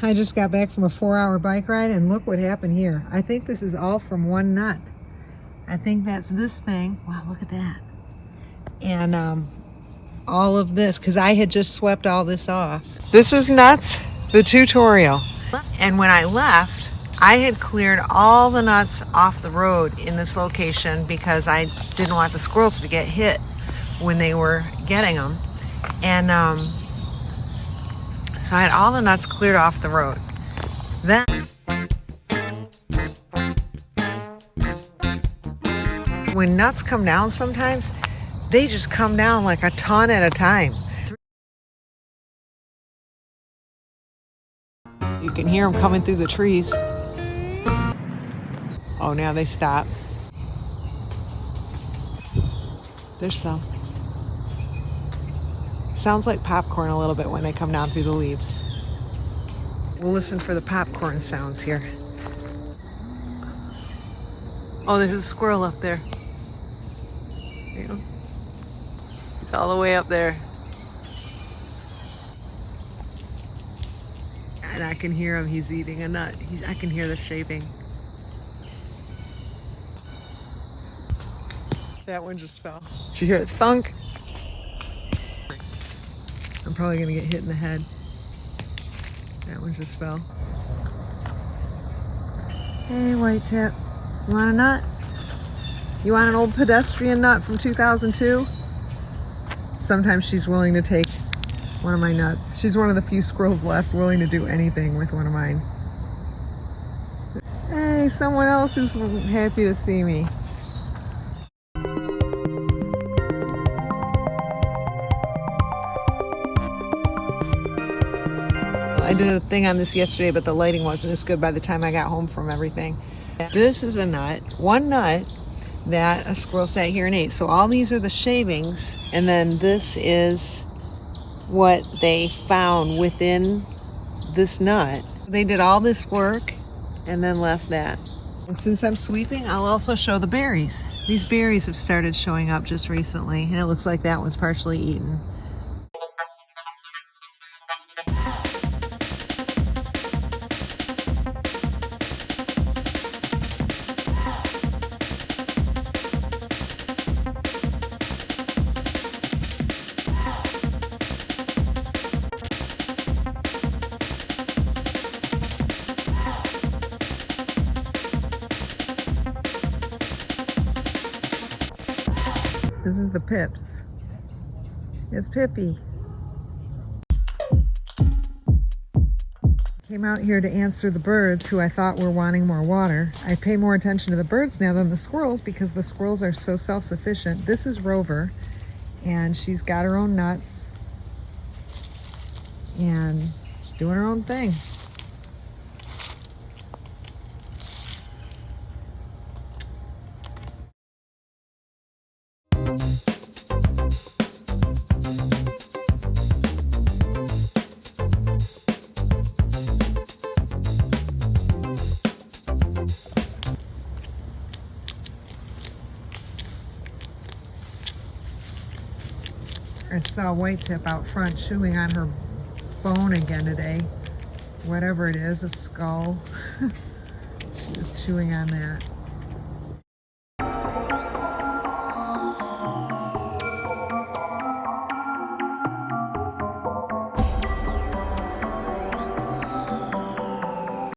I just got back from a 4-hour bike ride and look what happened here. I think this is all from one nut. I think that's this thing. Wow, look at that. And all of this, because I had just swept all this off. This is nuts, the tutorial. And when I left, I had cleared all the nuts off the road in this location because I didn't want the squirrels to get hit when they were getting them. And so I had all the nuts cleared off the road. Then when nuts come down sometimes, they just come down like a ton at a time. You can hear them coming through the trees. Oh, now they stop. There's some. Sounds like popcorn a little bit when they come down through the leaves. We'll listen for the popcorn sounds here. Oh, there's a squirrel up there. There you go. He's all the way up there. And I can hear him, he's eating a nut. I can hear the shaping. That one just fell. Did you hear it thunk? I'm probably gonna get hit in the head. That one just fell. Hey, white tip. You want a nut? You want an old pedestrian nut from 2002? Sometimes she's willing to take one of my nuts. She's one of the few squirrels left willing to do anything with one of mine. Hey, someone else who's happy to see me. I did a thing on this yesterday, but the lighting wasn't as good by the time I got home from everything. This is a nut, one nut that a squirrel sat here and ate. So all these are the shavings, and then this is what they found within this nut. They did all this work and then left that. And since I'm sweeping, I'll also show the berries. These berries have started showing up just recently, and it looks like that one's partially eaten. This is the Pips. It's Pippi. Came out here to answer the birds who I thought were wanting more water. I pay more attention to the birds now than the squirrels because the squirrels are so self-sufficient. This is Rover, and she's got her own nuts, and she's doing her own thing. I saw White Tip out front chewing on her bone again today. Whatever it is, a skull. She was chewing on that.